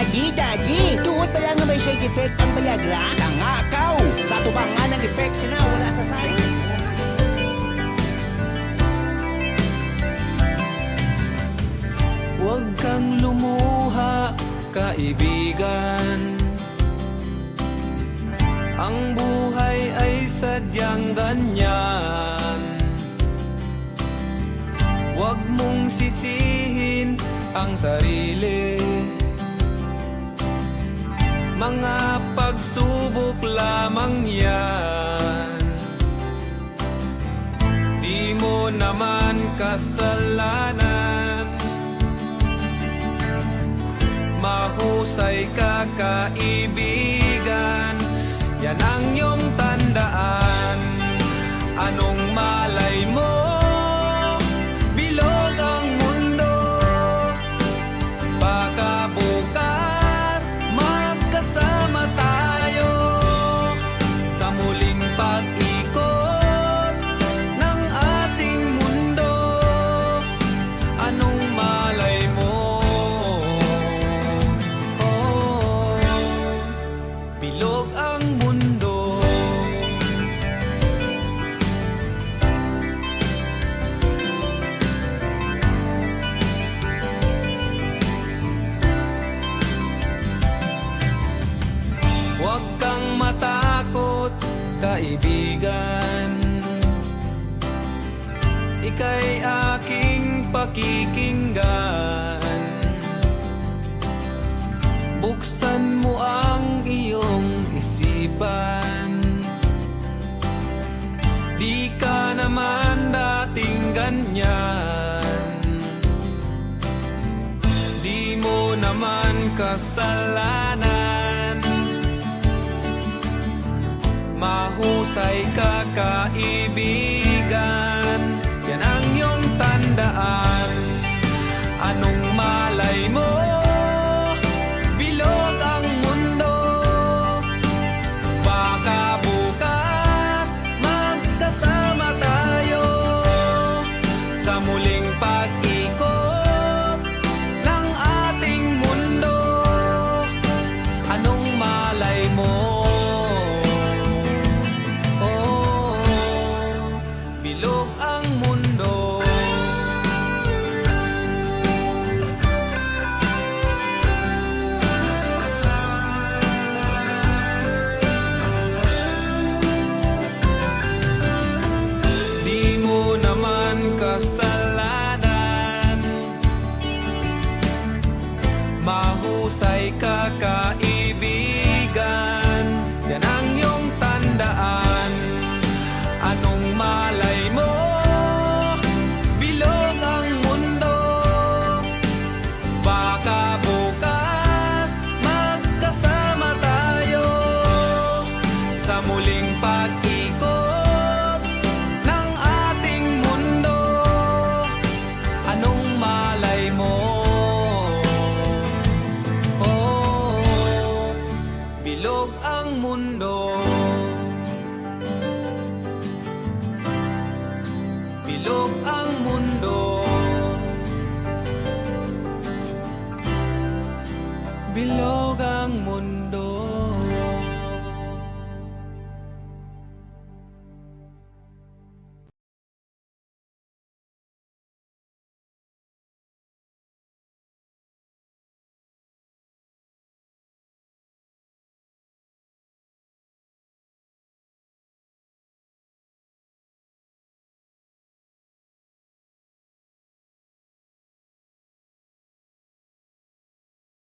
Daddy, tuot pa lang nga may side effect ang Viagra? Tangakaw! Sa tubangan ng effect sina wala sa side. Huwag kang lumuha, kaibigan. Ang buhay ay sadyang ganyan. Huwag mong sisihin ang sarili. Mga pagsubok lamang yan. Di mo naman kasalanan. Mahusay ka, kaibigan. Yan ang iyong tandaan. Anong malay mo? Bilog ang mundo. Baka bukas magkasama tayo sa muling pag-ikot ng ating mundo. Anong malay mo? Bilog ang mundo. Huwag kang matakot, kaibigan. Ika'y aking pakikinggan. Buksan mo ang iyong isipan. Di ka naman dating ganyan. Di mo naman kasalanan. Mahusay ka, kaibigan. Yan ang iyong tandaan. Anong malay mo? Bilog ang mundo. Baka bukas magkasama tayo sa muling pag-ikot ng ating mundo. Anong malay mo? Bilog ang mundo. Di mo naman kasalanan. Mahusay ka, kaibigan. Yan ang iyong tandaan. Anong malay mo? Bilog ang mundo. Baka bukas magkasama tayo sa muling pag-ikot ng ating mundo. Anong malay mo? Bilog ang mundo. Bilog ang mundo. Bilog ang mundo.